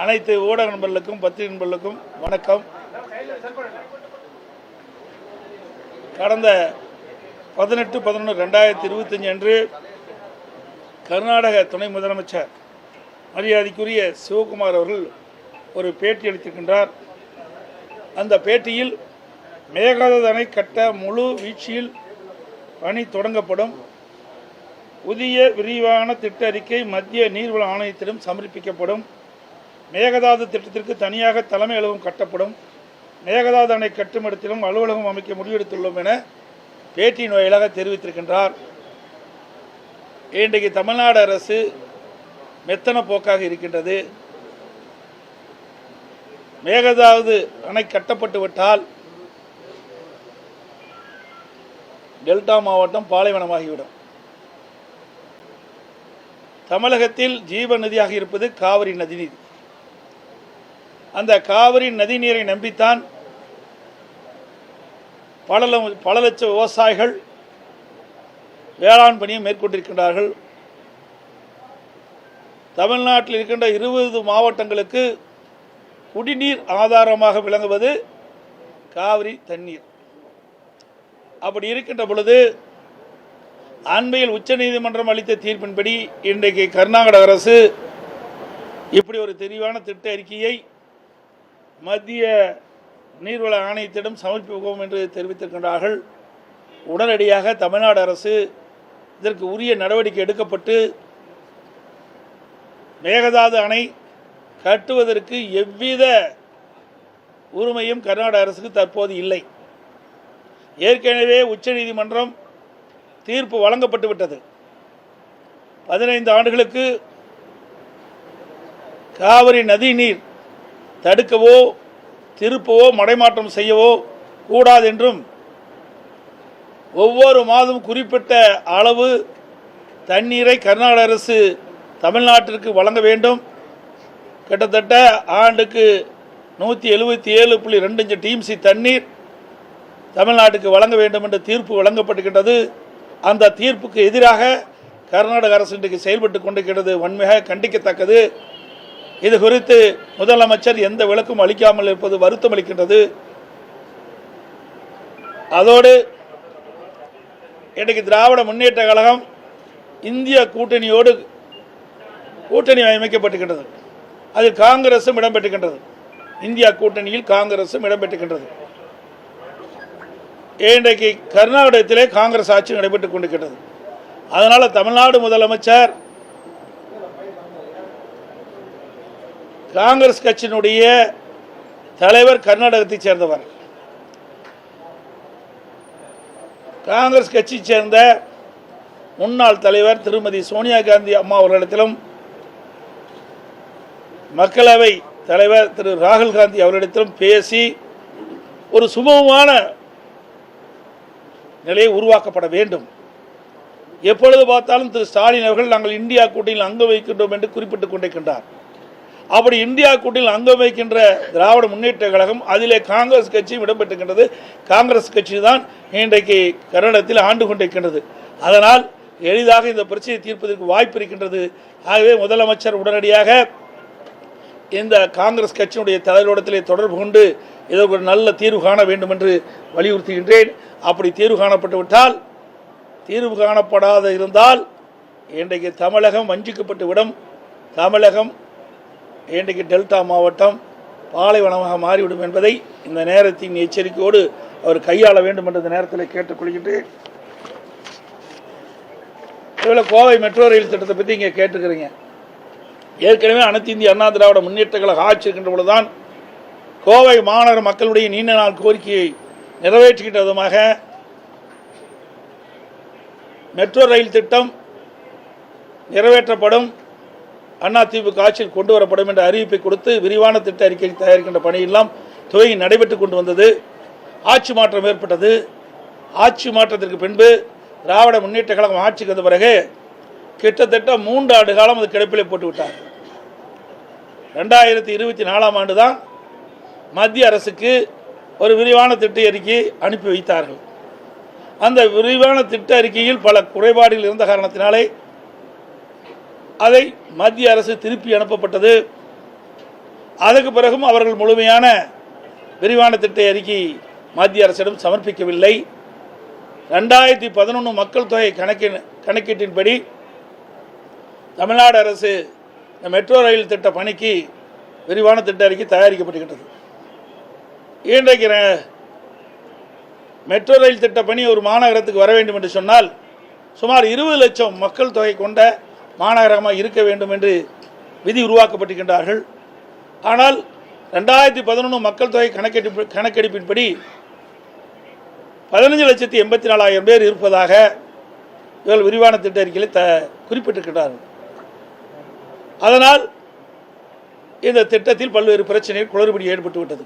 அனைத்து ஊடக நண்பர்களுக்கும் பத்திரிகை நண்பர்களுக்கும் வணக்கம். கடந்த 18/11/2025 அன்று கர்நாடக துணை முதலமைச்சர் மரியாதைக்குரிய சிவகுமார் அவர்கள் ஒரு பேட்டி அளித்திருக்கின்றார். அந்த பேட்டியில் மேகதாது அணை கட்ட முழு வீழ்ச்சியில் பணி தொடங்கப்படும், புதிய விரிவான திட்ட அறிக்கை மத்திய நீர்வள ஆணையத்திடம் சமர்ப்பிக்கப்படும், மேகதாது திட்டத்திற்கு தனியாக தலைமை அலுவலகம் கட்டப்படும், மேகதாது அணை கட்டுமிடத்திலும் அலுவலகம் அமைக்க முடிவெடுத்துள்ளோம் என பேட்டியின் வாயிலாக தெரிவித்திருக்கின்றார். இன்றைக்கு தமிழ்நாடு அரசு மெத்தன போக்காக இருக்கின்றது. மேகதாது அணை கட்டப்பட்டு விட்டால் டெல்டா மாவட்டம் பாலைவனமாகிவிடும். தமிழகத்தில் ஜீவ நதியாக இருப்பது காவிரி நதிநீர். அந்த காவிரி நதி நீரை நம்பித்தான் பல லட்சம் விவசாயிகள் வேளாண் பணியை மேற்கொண்டிருக்கின்றார்கள். தமிழ்நாட்டில் இருக்கின்ற 20 மாவட்டங்களுக்கு குடிநீர் ஆதாரமாக விளங்குவது காவிரி தண்ணீர். அப்படி இருக்கின்ற பொழுது அண்மையில் உச்சநீதிமன்றம் அளித்த தீர்ப்பின்படி இன்றைக்கு கர்நாடக அரசு இப்படி ஒரு தெளிவான திட்ட அறிக்கையை மத்திய நீர்வள ஆணையத்திடம் சமர்ப்பிப்போம் என்று தெரிவித்திருக்கின்றார்கள். உடனடியாக தமிழ்நாடு அரசு இதற்கு உரிய நடவடிக்கை எடுக்கப்பட்டு மேகதாது அணை கட்டுவதற்கு எவ்வித உரிமையும் கர்நாடக அரசுக்கு தற்போது இல்லை. ஏற்கனவே உச்சநீதிமன்றம் தீர்ப்பு வழங்கப்பட்டு விட்டது. 15 ஆண்டுகளுக்கு காவிரி நதி நீர் தடுக்கவோ திருப்பவோ மடைமாற்றம் செய்யவோ கூடாது என்றும், ஒவ்வொரு மாதம் குறிப்பிட்ட அளவு தண்ணீரை கர்நாடக அரசு தமிழ்நாட்டிற்கு வழங்க வேண்டும், கிட்டத்தட்ட ஆண்டுக்கு 177.25 டிஎம்சி தண்ணீர் தமிழ்நாட்டுக்கு வழங்க வேண்டும் என்ற தீர்ப்பு வழங்கப்பட்டிருக்கின்றது. அந்த தீர்ப்புக்கு எதிராக கர்நாடக அரசு இன்றைக்கு செயல்பட்டு கொண்டிருக்கிறது. வன்மையாக கண்டிக்கத்தக்கது. இது குறித்து முதலமைச்சர் எந்த விளக்கும் அளிக்காமல் இருப்பது வருத்தம் அளிக்கின்றது. அதோடு இன்றைக்கு திராவிட முன்னேற்ற கழகம் இந்திய கூட்டணியோடு கூட்டணி அமைக்கப்பட்டிருக்கின்றது. அதில் காங்கிரசும் இடம்பெற்றிருக்கின்றது. இந்தியா கூட்டணியில் காங்கிரசும் இடம்பெற்றிருக்கின்றது. இன்றைக்கு கர்நாடகத்திலே காங்கிரஸ் ஆட்சி நடைபெற்றுக் கொண்டிருக்கிறது. அதனால் தமிழ்நாடு முதலமைச்சர் காங்கிரஸ் கட்சியினுடைய தலைவர் கர்நாடகத்தைச் சேர்ந்தவர். காங்கிரஸ் கட்சியை சேர்ந்த முன்னாள் தலைவர் திருமதி சோனியா காந்தி அம்மா அவர்களிடத்திலும், மக்களவை தலைவர் திரு ராகுல் காந்தி அவர்களிடத்திலும் பேசி ஒரு சுமூகமான நிலையை உருவாக்கப்பட வேண்டும். எப்பொழுது பார்த்தாலும் திரு ஸ்டாலின் அவர்கள் நாங்கள் இந்தியா கூட்டணியில் அங்கம் வைக்கின்றோம் என்று குறிப்பிட்டுக் கொண்டிருக்கின்றார். அப்படி இந்தியா கூட்டணியில் அங்கம் வைக்கின்ற திராவிட முன்னேற்ற கழகம், அதிலே காங்கிரஸ் கட்சியும் இடம்பெற்றிருக்கின்றது. காங்கிரஸ் கட்சி தான் இன்றைக்கு கர்நாடகத்தில் ஆண்டு கொண்டிருக்கின்றது. அதனால் எளிதாக இந்த பிரச்சனையை தீர்ப்பதற்கு வாய்ப்பு இருக்கின்றது. ஆகவே முதலமைச்சர் உடனடியாக இந்த காங்கிரஸ் கட்சியினுடைய தலைவரிடத்திலே தொடர்பு கொண்டு இதற்கு ஒரு நல்ல தீர்வு காண வேண்டும் என்று வலியுறுத்துகின்றேன். அப்படி தீர்வு காணப்பட்டு விட்டால், தீர்வு காணப்படாத இருந்தால் இன்றைக்கு தமிழகம் வஞ்சிக்கப்பட்டு விடும். தமிழகம் இன்றைக்கு டெல்டா மாவட்டம் பாலைவனமாக மாறிவிடும் என்பதை இந்த நேரத்தின் எச்சரிக்கையோடு அவர் கையாள வேண்டும் என்ற இந்த நேரத்தில் கேட்டுக்கொள்கின்றேன். இவ்வளோ கோவை மெட்ரோ ரயில் திட்டத்தை பற்றி இங்கே கேட்டுக்கிறீங்க. ஏற்கனவே அனைத்து இந்திய அண்ணா திராவிட முன்னேற்ற கழக ஆட்சி இருக்கின்ற பொழுதுதான் கோவை மாநகர மக்களுடைய நீண்ட நாள் கோரிக்கையை நிறைவேற்றுகின்ற விதமாக மெட்ரோ ரயில் திட்டம் நிறைவேற்றப்படும், அதிமுக ஆட்சியில் கொண்டு வரப்படும் என்ற அறிவிப்பை கொடுத்து விரிவான திட்ட அறிக்கை தயாரிக்கின்ற பணியெல்லாம் துவங்கி நடைபெற்றுக் கொண்டு வந்தது. ஆட்சி மாற்றம் ஏற்பட்டது. ஆட்சி மாற்றத்திற்கு பின்பு திராவிட முன்னேற்ற கழகம் ஆட்சிக்கு வந்த பிறகு கிட்டத்தட்ட 3 ஆண்டு காலம் அது கிடப்பிலே போட்டு விட்டார். 2024ஆம் ஆண்டு தான் மத்திய அரசுக்கு ஒரு விரிவான திட்ட அறிக்கை அனுப்பி வைத்தார்கள். அந்த விரிவான திட்ட அறிக்கையில் பல குறைபாடுகள் இருந்த காரணத்தினாலே அதை மத்திய அரசு திருப்பி அனுப்பப்பட்டது. அதுக்கு பிறகும் அவர்கள் முழுமையான விரிவான திட்ட அறிக்கை மத்திய அரசிடம் சமர்ப்பிக்கவில்லை. 2011 மக்கள் தொகை கணக்கீட்டின்படி தமிழ்நாடு அரசு மெட்ரோ ரயில் திட்ட பணிக்கு விரிவான திட்ட அறிக்கை தயாரிக்கப்பட்டுகின்றது. இன்றைக்கு மெட்ரோ ரயில் திட்ட பணி ஒரு மாநகரத்துக்கு வர வேண்டும் என்று சொன்னால் சுமார் 20 லட்சம் மக்கள் தொகை கொண்ட மாநகரமாக இருக்க வேண்டும் என்று விதி உருவாக்கப்பட்டிருக்கின்றார்கள். ஆனால் 2011 மக்கள் தொகை கணக்கெடுப்பின்படி 15,84,000 பேர் இருப்பதாக இவர்கள் விரிவான திட்ட அறிக்கையில் குறிப்பிட்டிருக்கிறார்கள். அதனால் இந்த திட்டத்தில் பல்வேறு பிரச்சனைகள் குளறுபடி ஏற்பட்டுவிட்டது.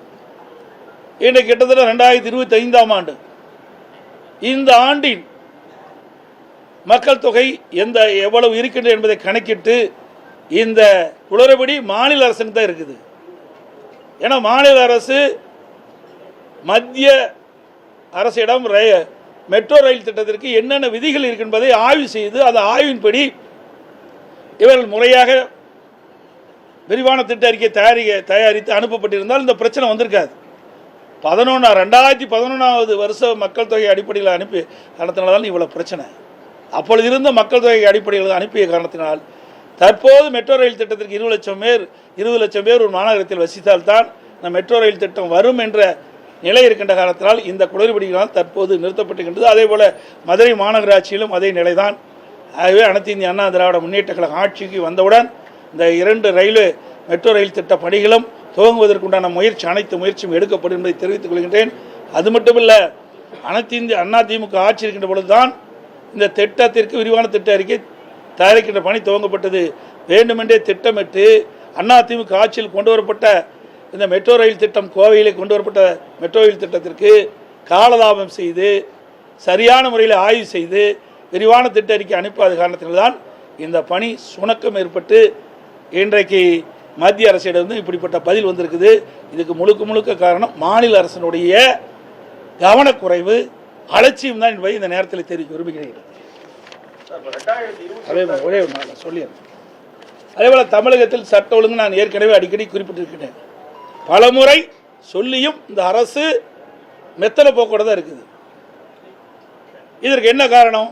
இன்றைக்கு கிட்டத்தட்ட 2025ஆம் ஆண்டு, இந்த ஆண்டின் மக்கள் தொகை எவ்வளவு இருக்கின்றது என்பதை கணக்கிட்டு இந்த குளறுபடி மாநில அரசுக்கு தான் இருக்குது. ஏன்னா மாநில அரசு மத்திய அரசிடம் மெட்ரோ ரயில் திட்டத்திற்கு என்னென்ன விதிகள் இருக்கு என்பதை ஆய்வு செய்து அந்த ஆய்வின்படி இவர்கள் முறையாக விரிவான திட்ட அறிக்கை தயாரித்து அனுப்பப்பட்டிருந்தால் இந்த பிரச்சனை வந்திருக்காது. 2011வது வருஷ மக்கள் தொகை அடிப்படையில் அனுப்பி காரணத்தினால்தான் இவ்வளவு பிரச்சனை. அப்பொழுது இருந்த மக்கள் தொகை அடிப்படையில் அனுப்பிய காரணத்தினால் தற்போது மெட்ரோ ரயில் திட்டத்திற்கு 20 லட்சம் பேர் ஒரு மாநகரத்தில் வசித்தால்தான் இந்த மெட்ரோ ரயில் திட்டம் வரும் என்ற நிலை இருக்கின்ற காரணத்தினால் இந்த குளறுபடிகளால் தற்போது நிறுத்தப்பட்டிருக்கின்றது. அதே போல மதுரை மாநகராட்சியிலும் அதே நிலைதான். ஆகவே அனைத்து இந்திய அண்ணா திராவிட முன்னேற்ற கழக ஆட்சிக்கு வந்தவுடன் இந்த 2 மெட்ரோ ரயில் திட்ட பணிகளும் துவங்குவதற்குண்டான அனைத்து முயற்சியும் எடுக்கப்படும் என்பதை தெரிவித்துக் கொள்கின்றேன். அது மட்டுமல்ல, அனைத்து இந்திய அண்ணா திமுக ஆட்சி இருக்கின்ற பொழுதுதான் இந்த திட்டத்திற்கு விரிவான திட்ட அறிக்கை தயாரிக்கின்ற பணி துவங்கப்பட்டது. வேண்டுமென்றே திட்டமிட்டு அண்ணா திமுக ஆட்சியில் கொண்டு வரப்பட்ட இந்த மெட்ரோ ரயில் திட்டம், கோவையிலே கொண்டு வரப்பட்ட மெட்ரோ ரயில் திட்டத்திற்கு காலதாபம் செய்து சரியான முறையில் ஆய்வு செய்து விரிவான திட்ட அறிக்கை அனுப்பாத காரணத்தில்தான் இந்த பணி சுணக்கம் ஏற்பட்டு இன்றைக்கு மத்திய அரசிடம் இப்படிப்பட்ட பதில் வந்திருக்குது. இதுக்கு முழுக்க காரணம் மாநில அரசினுடைய கவனக்குறைவு, அலட்சியம் தான் என்பதை இந்த நேரத்தில் தெரிவிக்க விரும்புகிறேன். அதேபோல தமிழகத்தில் சட்ட ஒழுங்கு நான் ஏற்கனவே அடிக்கடி குறிப்பிட்டிருக்கிறேன். பலமுறை சொல்லியும் இந்த அரசு மெத்தன போக்கோட தான் இருக்குது. இதற்கு என்ன காரணம்?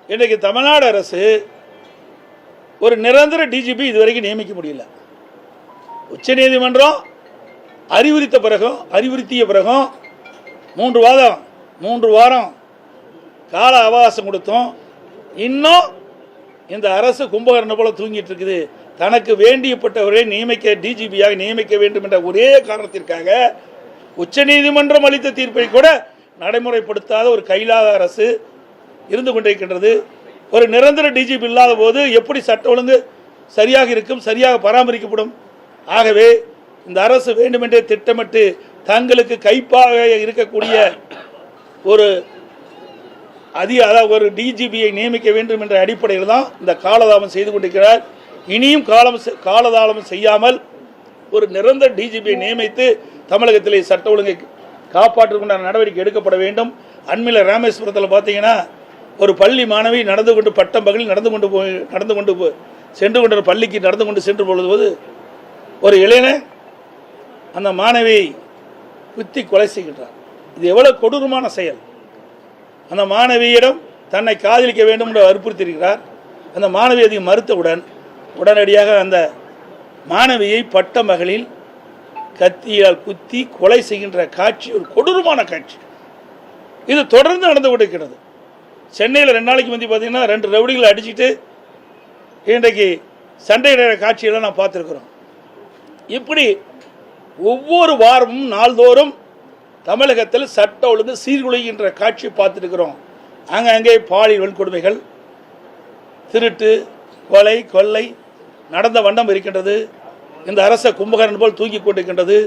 இன்றைக்கு தமிழ்நாடு அரசு ஒரு நிரந்தர டிஜிபி இதுவரைக்கும் நியமிக்க முடியல. உச்சநீதிமன்றம் அறிவுறுத்திய பிறகும் 3 வாரம் கால அவகாசம் கொடுத்தோம். இன்னும் இந்த அரசு கும்பகர்ணம் போல தூங்கிட்டு இருக்குது. தனக்கு வேண்டியப்பட்டவரை டிஜிபியாக நியமிக்க வேண்டும் என்ற ஒரே காரணத்திற்காக உச்சநீதிமன்றம் அளித்த தீர்ப்பை கூட நடைமுறைப்படுத்தாத ஒரு கைலாத அரசு இருந்து கொண்டிருக்கின்றது. ஒரு நிரந்தர டிஜிபி இல்லாத போது எப்படி சட்ட ஒழுங்கு சரியாக இருக்கும், சரியாக பராமரிக்கப்படும்? ஆகவே இந்த அரசு வேண்டுமென்றே திட்டமிட்டு தங்களுக்கு கைப்பாக இருக்கக்கூடிய ஒரு டிஜிபியை நியமிக்க வேண்டும் என்ற அடிப்படையில் தான் இந்த காலதாமம் செய்து கொண்டிருக்கிறார். இனியும் காலதாமம் செய்யாமல் ஒரு நிரந்தர டிஜிபியை நியமித்து தமிழகத்திலே சட்ட ஒழுங்கை காப்பாற்றுவதற்கான நடவடிக்கை எடுக்கப்பட வேண்டும். அண்மையில் ராமேஸ்வரத்தில் பார்த்தீங்கன்னா ஒரு பள்ளி மாணவி பட்டம் பகலில் சென்று கொண்ட பள்ளிக்கு சென்று பொழுது ஒரு இளைஞன் அந்த மாணவியை குத்தி கொலை செய்கின்றார். இது எவ்வளவு கொடூரமான செயல்! அந்த மாணவியிடம் தன்னை காதலிக்க வேண்டும் என்று வற்புறுத்தியிருக்கிறார். அந்த மாணவி அதை மறுத்தவுடன் உடனடியாக அந்த மாணவியை பட்ட மகளில் கத்தியால் குத்தி கொலை செய்கின்ற காட்சி ஒரு கொடூரமான காட்சி. இது தொடர்ந்து நடந்து கொண்டிருக்கிறது. சென்னையில் 2 நாளைக்கு முந்தி பார்த்தீங்கன்னா 2 ரவுடிகளை அடிச்சுட்டு இன்றைக்கு சண்டையிட காட்சியெல்லாம் நான் பார்த்துருக்குறோம். இப்படி ஒவ்வொரு வாரமும் நாள்தோறும் தமிழகத்தில் சட்ட ஒழுங்கு சீர்குலைகின்ற காட்சியை பார்த்துருக்கிறோம். அங்கே பாலியல் வன்கொடுமைகள், திருட்டு, கொலை, கொள்ளை நடந்த வண்ணம் இருக்கின்றது. இந்த அரச கும்பகர்ணன் போல் தூங்கி கொண்டிருக்கின்றது.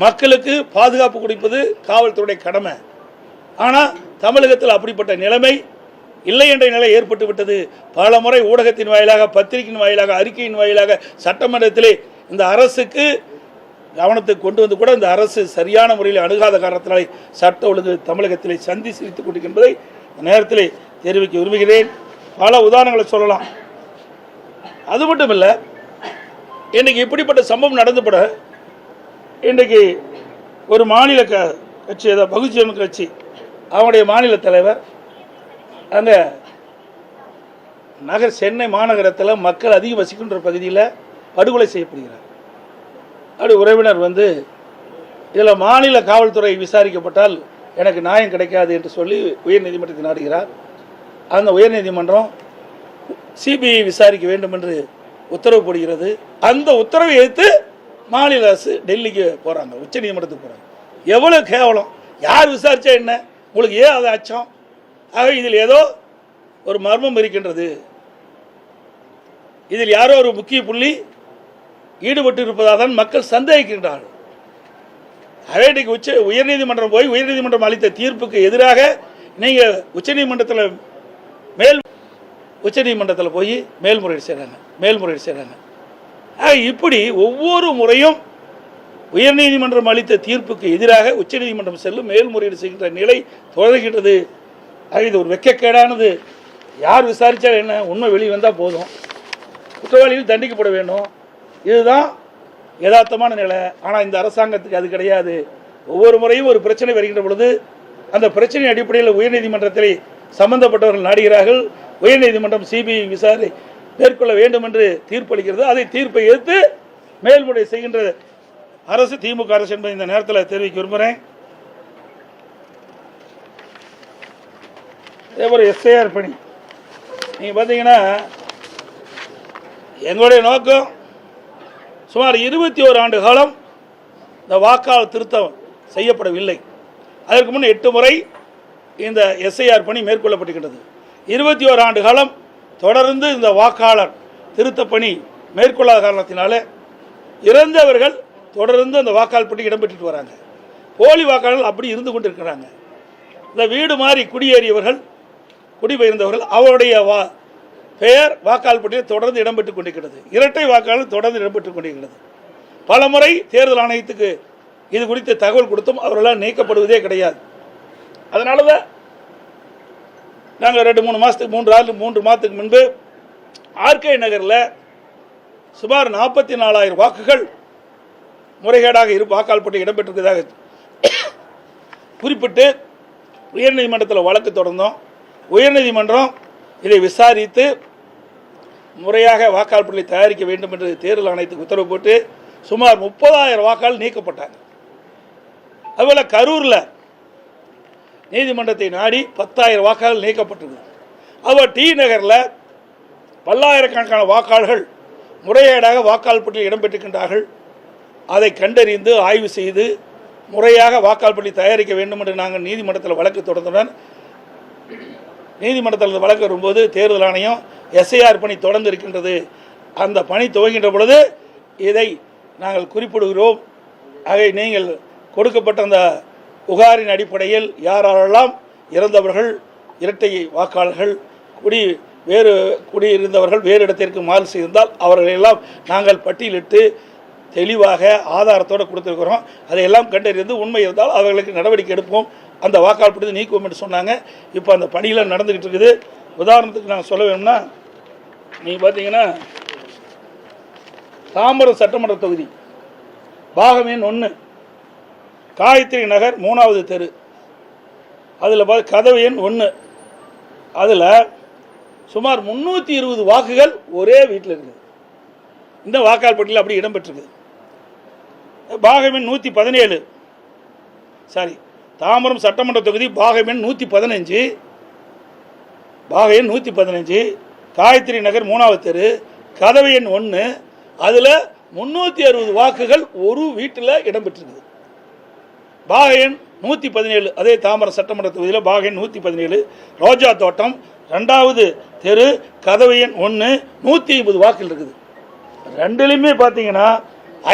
மக்களுக்கு பாதுகாப்பு கொடுப்பது காவல்துறை கடமை. ஆனால் தமிழகத்தில் அப்படிப்பட்ட நிலைமை இல்லை என்ற நிலை ஏற்பட்டு விட்டது. பல முறை ஊடகத்தின் வாயிலாக, பத்திரிகையின் வாயிலாக, அறிக்கையின் வாயிலாக சட்டமன்றத்திலே இந்த அரசுக்கு கவனத்துக்கு கொண்டு வந்து கூட இந்த அரசு சரியான முறையில் அணுகாத காரணத்தினாலே சட்ட ஒழுங்கு தமிழகத்திலே சந்தி சிரித்துக் கொண்டிருக்கின்றதை நேரத்திலே தெரிவிக்க விரும்புகிறேன். பல உதாரணங்களை சொல்லலாம். அது மட்டும் இல்லை, இன்றைக்கு இப்படிப்பட்ட சம்பவம் நடந்துபட இன்றைக்கு ஒரு மாநில கட்சி பகுஜன் கட்சி அவனுடைய மாநில தலைவர் அந்த சென்னை மாநகரத்தில் மக்கள் அதிகம் வசிக்கின்ற பகுதியில் படுகொலை செய்யப்படுகிறார். அப்படி உறவினர் வந்து இதில் மாநில காவல்துறை விசாரிக்கப்பட்டால் எனக்கு நியாயம் கிடைக்காது என்று சொல்லி உயர்நீதிமன்றத்தை நாடுகிறார். அந்த உயர்நீதிமன்றம் சிபிஐ விசாரிக்க வேண்டும் என்று உத்தரவு போடுகிறது. அந்த உத்தரவை எடுத்து மாநில அரசு டெல்லிக்கு போகிறாங்க, உச்சநீதிமன்றத்துக்கு போகிறாங்க. எவ்வளோ கேவலம்! யார் விசாரித்தா என்ன, உங்களுக்கு ஏன் அது அச்சம்? ஆக இதில் ஏதோ ஒரு மர்மம் இருக்கின்றது. இதில் யாரோ ஒரு முக்கிய புள்ளி ஈடுபட்டு இருப்பதாக தான் மக்கள் சந்தேகிக்கின்றார்கள். அதே இன்றைக்கு உயர்நீதிமன்றம் போய் உயர்நீதிமன்றம் அளித்த தீர்ப்புக்கு எதிராக நீங்கள் உச்சநீதிமன்றத்தில் போய் மேல்முறையீடு செய்கிறாங்க. இப்படி ஒவ்வொரு முறையும் உயர்நீதிமன்றம் அளித்த தீர்ப்புக்கு எதிராக உச்சநீதிமன்றம் செல்லும் மேல்முறையீடு செய்கின்ற நிலை தொடர்கின்றது. இது ஒரு வெட்கக்கேடானது. யார் விசாரித்தா என்ன, உண்மை வெளியே வந்தால் போதும், குற்றவாளிகள் தண்டிக்கப்பட வேண்டும். இதுதான் யதார்த்தமான நிலை. ஆனால் இந்த அரசாங்கத்துக்கு அது கிடையாது. ஒவ்வொரு முறையும் ஒரு பிரச்சனை வருகின்ற பொழுது அந்த பிரச்சனை அடிப்படையில் உயர்நீதிமன்றத்தில் சம்பந்தப்பட்டவர்கள் நாடுகிறார்கள். உயர்நீதிமன்றம் சிபிஐ விசாரணை மேற்கொள்ள வேண்டும் என்று தீர்ப்பளிக்கிறது. அதை தீர்ப்பை எதிர்த்து மேல்முறை செய்கின்ற அரசு திமுக அரசு என்பதை இந்த நேரத்தில் தெரிவிக்க விரும்புகிறேன். அதே போல் எஸ்ஐஆர் பணி நீங்கள் பார்த்தீங்கன்னா எங்களுடைய நோக்கம் சுமார் 21 ஆண்டு காலம் இந்த வாக்காளர் திருத்தம் செய்யப்படவில்லை. அதற்கு முன் 8 முறை இந்த எஸ்ஐஆர் பணி மேற்கொள்ளப்பட்டிருக்கிறது. 21 ஆண்டு காலம் தொடர்ந்து இந்த வாக்காளர் திருத்த பணி மேற்கொள்ளாத காரணத்தினால இறந்தவர்கள் தொடர்ந்து அந்த வாக்காளர் பணி இடம்பெற்றுட்டு வராங்க. போலி வாக்காளர்கள் அப்படி இருந்து கொண்டிருக்கிறாங்க. இந்த வீடு மாறி குடியேறியவர்கள், குடிபெயர்ந்தவர்கள், அவருடைய பெயர் வாக்காளர் பட்டியலில் தொடர்ந்து இடம்பெற்றுக் கொண்டிருக்கிறது. இரட்டை வாக்காளர் தொடர்ந்து இடம்பெற்றுக் கொண்டிருக்கிறது. பல முறை தேர்தல் ஆணையத்துக்கு இது குறித்து தகவல் கொடுத்தும் அவர்களால் நீக்கப்படுவதே கிடையாது. அதனால தான் நாங்கள் 2-3 மாதத்துக்கு முன்பு ஆர்கே நகரில் சுமார் 44,000 வாக்குகள் முறைகேடாக வாக்காளர் பட்டியல் இடம்பெற்றிருப்பதாக குறிப்பிட்டு உயர்நீதிமன்றத்தில் வழக்கு தொடர்ந்தோம். உயர்நீதிமன்றம் இதை விசாரித்து முறையாக வாக்காளர் பட்டியலை தயாரிக்க வேண்டும் என்று தேர்தல் ஆணையத்துக்கு உத்தரவு போட்டு சுமார் 30,000 வாக்காளர் நீக்கப்பட்டாங்க. அதுபோல் கரூரில் நீதிமன்றத்தை நாடி 10,000 வாக்காளர்கள் நீக்கப்பட்டிருக்கு. அதுபோல் டி நகரில் பல்லாயிரக்கணக்கான வாக்காளர்கள் முறையீடாக வாக்காளர் பட்டியலில் இடம்பெற்றிருக்கின்றார்கள். அதை கண்டறிந்து ஆய்வு செய்து முறையாக வாக்காளர் பட்டியலை தயாரிக்க வேண்டும் என்று நாங்கள் நீதிமன்றத்தில் வழக்கு தொடர்ந்துடன் நீதிமன்றத்தில் வழக்கு வரும்போது தேர்தல் ஆணையம் எஸ்ஐஆர் பணி தொடர்ந்து இருக்கின்றது, அந்த பணி துவங்கின்ற பொழுது இதை நாங்கள் குறிப்பிடுகிறோம். ஆகவே நீங்கள் கொடுக்கப்பட்ட அந்த புகாரின் அடிப்படையில் யாரெல்லாம் இறந்தவர்கள், இரட்டை வாக்காளர்கள், குடியிருந்தவர்கள் வேறு இடத்திற்கு மாறு செய்திருந்தால் அவர்களெல்லாம் நாங்கள் பட்டியலிட்டு தெளிவாக ஆதாரத்தோடு கொடுத்துருக்கிறோம். அதையெல்லாம் கண்டறிந்து உண்மை இருந்தால் அவர்களுக்கு நடவடிக்கை எடுப்போம், அந்த வாக்காளர் பட்டியலை நீக்குவோம் என்று சொன்னாங்க. இப்போ அந்த பணியில் நடந்துக்கிட்டு இருக்குது. உதாரணத்துக்கு நாங்கள் சொல்ல வேணும்னா, நீங்கள் பார்த்தீங்கன்னா தாம்பரம் சட்டமன்ற தொகுதி பாகம் எண் 1 காயத்ரி நகர் 3வது தெரு, அதில் கதவு எண் 1, அதில் சுமார் 320 வாக்குகள் ஒரே வீட்டில் இருக்குது. இந்த வாக்காளர் பட்டியலில் அப்படி இடம்பெற்றிருக்குது. பாகம் எண் 117, தாம்பரம் சட்டமன்ற தொகுதி பாகம் எண் 115, பாகம் எண் 115 காயத்ரி நகர் 3வது தெரு கதவு எண் 1, அதில் 360 வாக்குகள் ஒரு வீட்டில் இடம்பெற்றிருக்குது. பாக எண் 117 அதே தாம்பரம் சட்டமன்ற தொகுதியில் பாக எண் 117 ரோஜா தோட்டம் 2வது தெரு கதவு எண் 1 150 வாக்குகள் இருக்குது. ரெண்டுலையுமே பார்த்தீங்கன்னா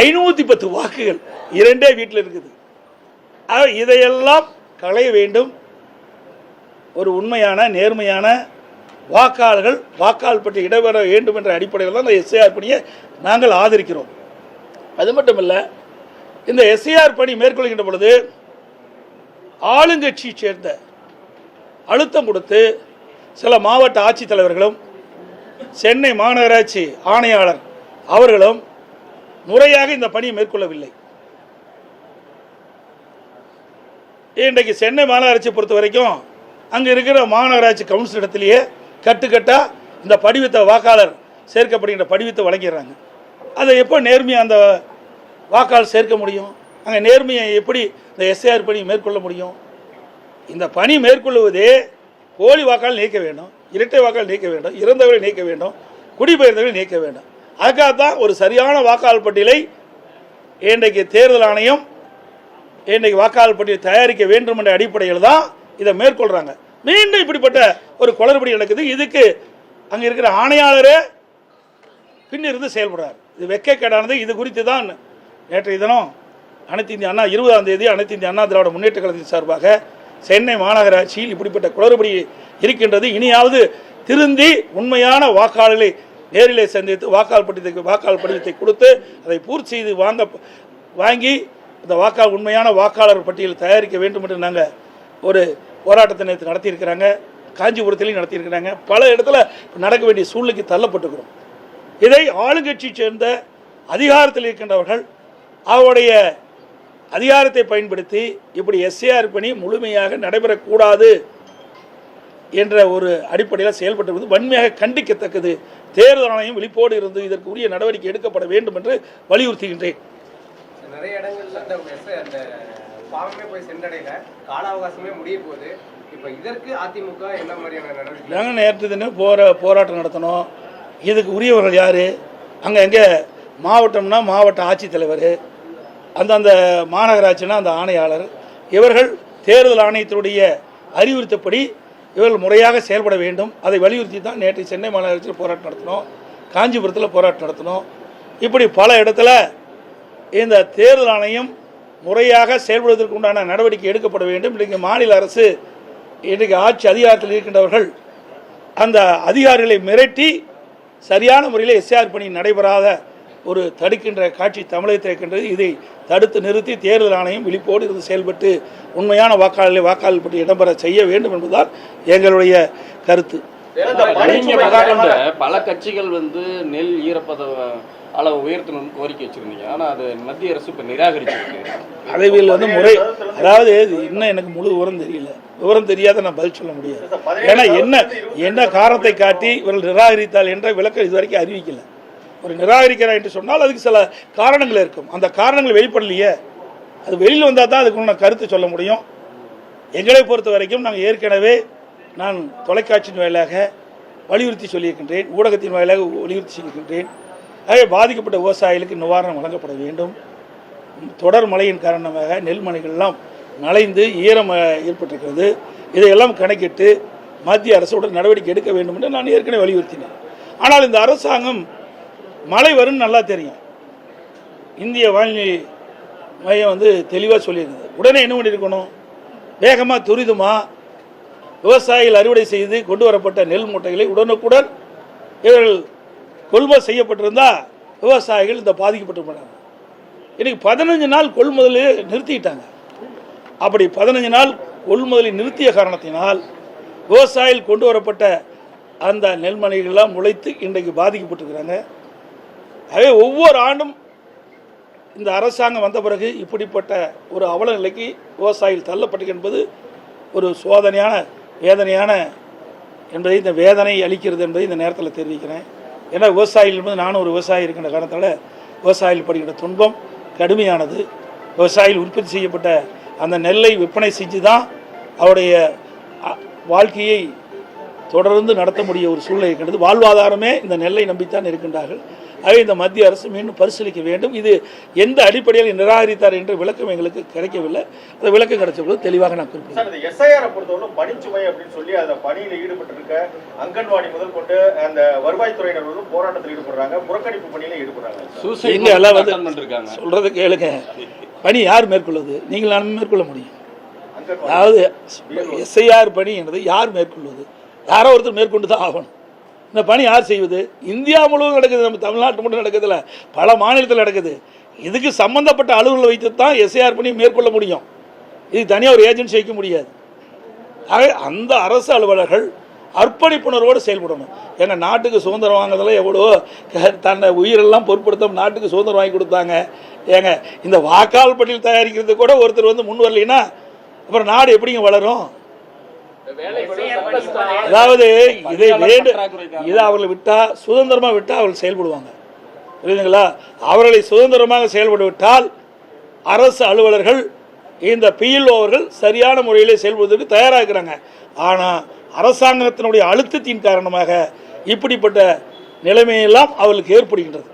510 வாக்குகள் இரண்டே வீட்டில் இருக்குது. இதையெல்லாம் களைய வேண்டும். ஒரு உண்மையான நேர்மையான வாக்காளர்கள் வாக்காளர் பட்டியல் இடம்பெற வேண்டும் என்ற அடிப்படையில் தான் இந்த எஸ்ஐஆர் பணியை நாங்கள் ஆதரிக்கிறோம். அது மட்டுமல்ல, இந்த எஸ்ஐஆர் பணி மேற்கொள்கின்ற பொழுது ஆளுங்கட்சியை சேர்ந்த அழுத்தம் கொடுத்து சில மாவட்ட ஆட்சித்தலைவர்களும் சென்னை மாநகராட்சி ஆணையாளர் அவர்களும் முறையாக இந்த பணியை மேற்கொள்ளவில்லை. இன்றைக்கு சென்னை மாநகராட்சி பொறுத்த வரைக்கும் அங்கே இருக்கிற மாநகராட்சி கவுன்சில் இடத்திலேயே கட்டுக்கட்டாக இந்த படிவத்தை வாக்காளர் சேர்க்கப்படுகின்ற படிவத்தை வழங்கிடுறாங்க. அதை எப்போ நேர்மையாக அந்த வாக்காளர் சேர்க்க முடியும்? அங்கே நேர்மையை எப்படி இந்த எஸ்ஐஆர் பணி மேற்கொள்ள முடியும்? இந்த பணி மேற்கொள்வதே போலி வாக்காளர் நீக்க வேண்டும், இரட்டை வாக்காளர் நீக்க வேண்டும், இறந்தவர்களை நீக்க வேண்டும், குடிபெயர்ந்தவர்களை நீக்க வேண்டும். அதுக்காகத்தான் ஒரு சரியான வாக்காளர் பட்டியலை இன்றைக்கு தேர்தல் ஆணையம் இன்றைக்கு வாக்காளர் பட்டியலை தயாரிக்க வேண்டும் என்ற அடிப்படையில் தான் இதை மேற்கொள்கிறாங்க. மீண்டும் இப்படிப்பட்ட ஒரு குளறுபடி நடக்குது. இதுக்கு அங்கே இருக்கிற ஆணையாளரே பின்னிருந்து செயல்படுறார். இது வெட்கக்கேடானது. இது குறித்து தான் நேற்றைய தினம் அனைத்து இந்திய அண்ணா 20ஆம் தேதி அனைத்து இந்திய அண்ணா திராவிட முன்னேற்ற கழகத்தின் சார்பாக சென்னை மாநகராட்சியில் இப்படிப்பட்ட குளறுபடி இருக்கின்றது, இனியாவது திருந்தி உண்மையான வாக்காளர்களை நேரிலே சந்தித்து வாக்காளர் படிவத்தை கொடுத்து அதை பூர்த்தி செய்து வாங்கி இந்த உண்மையான வாக்காளர் பட்டியல் தயாரிக்க வேண்டும் என்று நாங்கள் ஒரு போராட்டத்தை நேற்று நடத்தியிருக்கிறாங்க. காஞ்சிபுரத்திலையும் நடத்தியிருக்கிறாங்க. பல இடத்துல நடக்க வேண்டிய சூழ்நிலைக்கு தள்ளப்பட்டுக்கிறோம். இதை ஆளுங்கட்சியை சேர்ந்த அதிகாரத்தில் இருக்கின்றவர்கள் அவருடைய அதிகாரத்தை பயன்படுத்தி இப்படி எஸ்ஏஆர் பணி முழுமையாக நடைபெறக்கூடாது என்ற ஒரு அடிப்படையில் செயல்பட்டு வன்மையாக கண்டிக்கத்தக்கது. தேர்தல் ஆணையம் விழிப்போடு இருந்து இதற்கு உரிய நடவடிக்கை எடுக்கப்பட வேண்டும் என்று வலியுறுத்துகின்றேன். நிறைய இடங்கள்ல ஃபார்மே போய் சென்றடையில கால அவகாசமே முடிய போகுது. இப்போ இதற்கு அதிமுக என்ன மாதிரியான நடவடிக்கை? நாங்கள் நேற்று தினம் போராட்டம் நடத்தணும். இதுக்கு உரியவர்கள் யார்? அங்கே எங்கே மாவட்டம்னா மாவட்ட ஆட்சித்தலைவர், அந்தந்த மாநகராட்சினா அந்த ஆணையாளர், இவர்கள் தேர்தல் ஆணையத்தினுடைய அறிவுறுத்தப்படி இவர்கள் முறையாக செயல்பட வேண்டும். அதை வலியுறுத்தி தான் நேற்று சென்னை மாநகராட்சியில் போராட்டம் நடத்தினோம், காஞ்சிபுரத்தில் போராட்டம் நடத்தினோம். இப்படி பல இடத்துல இந்த தேர்தல் ஆணையம் முறையாக செயல்படுவதற்கு உண்டான நடவடிக்கை எடுக்கப்பட வேண்டும். இன்றைக்கு மாநில அரசு இன்றைக்கு ஆட்சி அதிகாரத்தில் இருக்கின்றவர்கள் அந்த அதிகாரிகளை மிரட்டி சரியான முறையில் எஸ்ஆர் பணி நடைபெறாத ஒரு தடுக்கின்ற காட்சி தமிழகத்தில் இருக்கின்றது. இதை தடுத்து நிறுத்தி தேர்தல் ஆணையம் விழிப்போடு இருந்து செயல்பட்டு உண்மையான வாக்காளர் பற்றி இடம்பெற செய்ய வேண்டும் என்பதால் எங்களுடைய கருத்து. பல கட்சிகள் நெல் ஈரப்பத அளவு உயர்த்தணும்னு கோரிக்கை வச்சிருந்தீங்க, ஆனால் அது மத்திய அரசு இப்போ நிராகரிச்சிருக்கு. அளவில் முறை, அதாவது இன்னும் எனக்கு முழு விவரம் தெரியாத நான் பதில் சொல்ல முடியாது. ஏன்னா என்ன காரணத்தை காட்டி இவர்கள் நிராகரித்தால் என்ற விளக்கம் இதுவரைக்கும் அறிவிக்கல. ஒரு நிராகரிக்கிறார் என்று சொன்னால் அதுக்கு சில காரணங்கள் இருக்கும். அந்த காரணங்கள் வெளிப்படலையே, அது வெளியில் வந்தால் தான் அதுக்கு நான் கருத்து சொல்ல முடியும். எங்களை பொறுத்த வரைக்கும் நாங்கள் ஏற்கனவே நான் தொலைக்காட்சியின் வாயிலாக வலியுறுத்தி சொல்லியிருக்கின்றேன், ஊடகத்தின் வாயிலாக வலியுறுத்தி சொல்லியிருக்கின்றேன். ஆகவே பாதிக்கப்பட்ட விவசாயிகளுக்கு நிவாரணம் வழங்கப்பட வேண்டும். தொடர் மழையின் காரணமாக நெல்மணிகள்லாம் நனைந்து ஈரம் ஏற்பட்டிருக்கிறது. இதையெல்லாம் கணக்கிட்டு மத்திய அரசோட நடவடிக்கை எடுக்க வேண்டும் என்று நான் ஏற்கனவே வலியுறுத்தினேன். ஆனால் இந்த அரசாங்கம் மழை வரும்னு நல்லா தெரியும். இந்திய வானிலை மையம் தெளிவாக சொல்லியிருந்தது. உடனே என்ன பண்ணியிருக்கணும்? வேகமாக துரிதமாக விவசாயிகள் அறுவடை செய்து கொண்டு வரப்பட்ட நெல் மூட்டைகளை உடனுக்குடன் இவர்கள் கொள்முதல் செய்யப்பட்டிருந்தால் விவசாயிகள் இந்த பாதிக்கப்பட்டிருப்பாங்க. இன்றைக்கி 15 நாள் கொள்முதலை நிறுத்திட்டாங்க. அப்படி 15 நாள் கொள்முதலை நிறுத்திய காரணத்தினால் விவசாயிகள் கொண்டு வரப்பட்ட அந்த நெல்மணிகள்லாம் முளைத்து இன்றைக்கு பாதிக்கப்பட்டிருக்கிறாங்க. ஆகவே ஒவ்வொரு ஆண்டும் இந்த அரசாங்கம் வந்த பிறகு இப்படிப்பட்ட ஒரு அவல நிலைக்கு விவசாயிகள் தள்ளப்பட்டு என்பது ஒரு சோதனையான வேதனையான என்பதை இந்த வேதனை அளிக்கிறது என்பதை இந்த நேரத்தில் தெரிவிக்கிறேன். ஏன்னா விவசாயிகள் என்பது நானும் ஒரு விவசாயி இருக்கின்ற காரணத்தால் விவசாயிகள் படுகின்ற துன்பம் கடுமையானது. விவசாயிகள் உற்பத்தி செய்யப்பட்ட அந்த நெல்லை விற்பனை செஞ்சு தான் அவருடைய வாழ்க்கையை தொடர்ந்து நடத்த முடிய ஒரு சூழ்நிலை இருக்கின்றது. வாழ்வாதாரமே இந்த நெல்லை நம்பித்தான் இருக்கின்றார்கள். ஆகவே இந்த மத்திய அரசு மீண்டும் பரிசீலிக்க வேண்டும். இது எந்த அடிப்படையில் நிராகரித்தார் என்ற விளக்கம் எங்களுக்கு கிடைக்கவில்லை. அந்த விளக்கம் கிடைச்சபோது தெளிவாக நான் குறிப்பிட்டேன். எஸ்ஐஆர் பொறுத்தவரை பணிச்சுமை அப்படின்னு சொல்லி அந்த பணியில் ஈடுபட்டிருக்க அங்கன்வாடி முதல் கொண்டு அந்த வருவாய்த்துறையினர் போராட்டத்தில் ஈடுபடுறாங்க, புறக்கணிப்பு பணியில ஈடுபடுறாங்க. சொல்றது கேளுங்க, பணி யார் மேற்கொள்வது? நீங்கள் நான் மேற்கொள்ள முடியும். அதாவது எஸ்ஐஆர் பணி என்பது யார் மேற்கொள்வது? யாரோ ஒருத்தர் மேற்கொண்டு தான் ஆகணும். இந்த பணி யார் செய்வது? இந்தியா முழுவதும் நடக்குது, நம்ம தமிழ்நாட்டு மட்டும் நடக்குதுல, பல மாநிலத்தில் நடக்குது. இதுக்கு சம்பந்தப்பட்ட அலுவலர்களை வைத்து தான் எஸ்ஐஆர் பணி மேற்கொள்ள முடியும். இது தனியாக ஒரு ஏஜென்சி வைக்க முடியாது. ஆக அந்த அரசு அலுவலர்கள் அர்ப்பணிப்புணர்வோடு செயல்படணும். எங்கள் நாட்டுக்கு சுதந்திரம் வாங்குறதுல எவ்வளோ தன்னை உயிரெல்லாம் பொருட்படுத்த நாட்டுக்கு சுதந்திரம் வாங்கி கொடுத்தாங்க. ஏங்க இந்த வாக்காளர் பட்டியல் தயாரிக்கிறது கூட ஒருத்தர் வந்து முன் வரலைன்னா அப்புறம் நாடு எப்படிங்க வளரும்? அதாவது இதை அவர்களை விட்டால் சுதந்திரமாக விட்டால் அவர்கள் செயல்படுவாங்க. புரியுதுங்களா? அவர்களை சுதந்திரமாக செயல்பட விட்டால் அரசு அலுவலர்கள் இந்த பிஎல்ஓ அவர்கள் சரியான முறையிலே செயல்படுவதற்கு தயாராக இருக்கிறாங்க. ஆனால் அரசாங்கத்தினுடைய அழுத்தத்தின் காரணமாக இப்படிப்பட்ட நிலைமையெல்லாம் அவர்களுக்கு ஏற்படுகின்றது.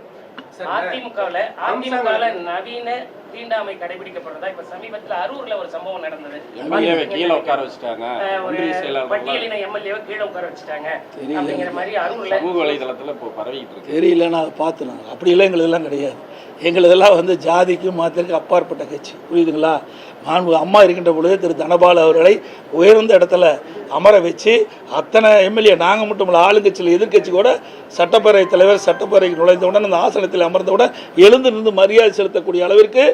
அதிமுகவில் நவீன தீண்டாமை கடைபிடிக்கப்படுறதா? இப்ப சமீபத்தில் அரூர்ல ஒரு சம்பவம் நடந்தது. கீழே உட்கார வச்சுட்டாங்க, பட்டியலின எம்எல்ஏவை கீழே உட்கார வச்சுட்டாங்க அப்படிங்கிற மாதிரி அரூர்ல சமூக வலைதளத்துல இப்போ பரவிட்டு இருக்கு. தெரியல, நான் அதை பார்த்தேன். அப்படி இல்லை, எங்களுதெல்லாம் கிடையாது. எங்களுதெல்லாம் வந்து ஜாதிக்கும் மதத்திற்கும் அப்பாற்பட்ட கட்சி. புரியுதுங்களா? அம்மா இருக்கின்ற பொழுது திரு தனபால் அவர்களை உயர்ந்த இடத்துல அமர வச்சு அத்தனை எம்எல்ஏ நாங்கள் மட்டும் இல்லை, ஆளுங்கட்சியில் எதிர்கட்சி கூட சட்டப்பேரவைத் தலைவர் சட்டப்பேரவைக்கு நுழைந்தவுடன் அந்த ஆசனத்தில் அமர்ந்தவுடன் எழுந்து நின்று மரியாதை செலுத்தக்கூடிய அளவிற்கு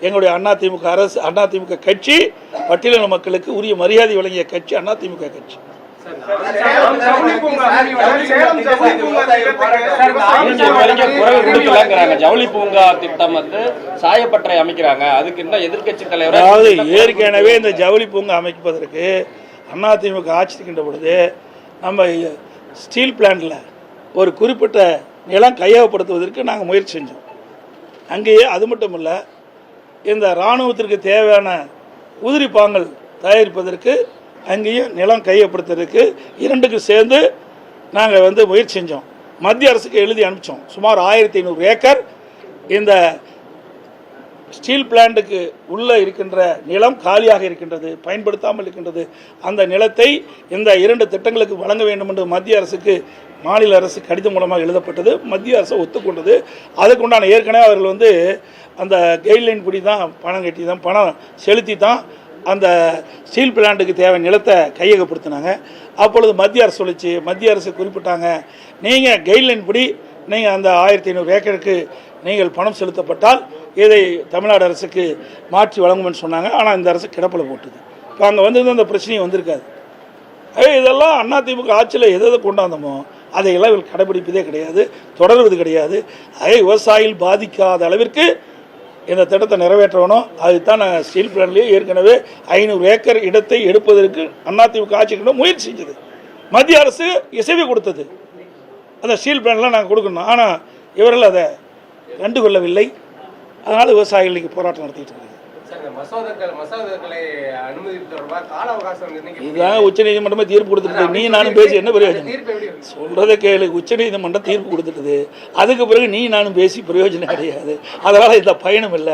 எங்களுடைய அதிமுக அரசு, அதிமுக கட்சி பட்டியலின மக்களுக்கு உரிய மரியாதை வழங்கிய கட்சி அதிமுக கட்சி. ஜவுளி பூங்கா திட்டம் வந்து சாயப்பட்டறை அமைக்கிறாங்க, அதுக்கு இன்னும் எதிர்கட்சி தலைவர். அதாவது ஏற்கனவே இந்த ஜவுளி பூங்கா அமைப்பதற்கு அதிமுக ஆட்சி இருக்கின்ற பொழுது நம்ம ஸ்டீல் பிளான்ட்ல ஒரு குறிப்பிட்ட நிலம் கையகப்படுத்துவதற்கு நாங்கள் முயற்சி செஞ்சோம். அங்கேயே அது மட்டும் இல்லை, இந்த இராணுவத்திற்கு தேவையான உதிரி பாகங்கள் தயாரிப்பதற்கு அங்கேயும் நிலம் கையப்படுத்துறதுக்கு இரண்டுக்கு சேர்ந்து நாங்கள் வந்து முயற்சி செஞ்சோம். மத்திய அரசுக்கு எழுதி அனுப்பிச்சோம். சுமார் 1500 ஏக்கர் இந்த ஸ்டீல் பிளான்ட்டுக்கு உள்ளே இருக்கின்ற நிலம் காலியாக இருக்கின்றது, பயன்படுத்தாமல் இருக்கின்றது. அந்த நிலத்தை இந்த 2 திட்டங்களுக்கு வழங்க வேண்டும் என்று மத்திய அரசுக்கு மாநில அரசு கடிதம் மூலமாக எழுதப்பட்டது. மத்திய அரசு ஒத்துக்கொண்டது. அதுக்குண்டான ஏற்கனவே அவர்கள் வந்து அந்த கைட்லைன் படி தான் பணம் கட்டி தான் பணம் செலுத்தி தான் அந்த ஸ்டீல் பிளான்ட்டுக்கு தேவை நிலத்தை கையகப்படுத்தினாங்க. அப்பொழுது மத்திய அரசு சொல்லிச்சு, மத்திய அரசு குறிப்பிட்டாங்க, நீங்கள் கைட்லைன் படி நீங்கள் அந்த 1500 ஏக்கருக்கு நீங்கள் பணம் செலுத்தப்பட்டால் இதை தமிழ்நாடு அரசுக்கு மாற்றி வழங்குமென்னு சொன்னாங்க. ஆனால் இந்த அரசு கிடப்பில் போட்டுது. இப்போ அங்கே வந்து அந்த பிரச்சனையும் வந்திருக்காது. இதெல்லாம் அதிமுக ஆட்சியில் எதை கொண்டாந்தோமோ அதையெல்லாம் இவர்கள் கடைபிடிப்பதே கிடையாது, தொடர்வது கிடையாது. விவசாயிகள் பாதிக்காத அளவிற்கு இந்த திட்டத்தை நிறைவேற்றணும். அதுதான் நான் ஸ்டீல் பிளான்லேயே ஏற்கனவே 500 ஏக்கர் இடத்தை எடுப்பதற்கு அதிமுக ஆட்சிக்கிட்ட முயற்சி செஞ்சது. மத்திய அரசு இசைவு கொடுத்தது, அந்த ஸ்டீல் பிளான்லாம் நாங்கள் கொடுக்கணும். ஆனால் இவர்கள் அதை கண்டுகொள்ளவில்லை. அதனால் விவசாயிகள் இன்னைக்கு போராட்டம் நடத்திட்டு இருக்காங்க. இதுதான் உச்சநீதிமன்றமே தீர்ப்பு கொடுத்துட்டு, நீ நானும் பேசி என்ன பிரயோஜனம்? சொல்றதை கேளு. உச்சநீதிமன்றம் தீர்ப்பு கொடுத்துட்டது, அதுக்கு பிறகு நீ நானும் பேசி பிரயோஜனம் கிடையாது. அதனால இந்த பயணம் இல்லை.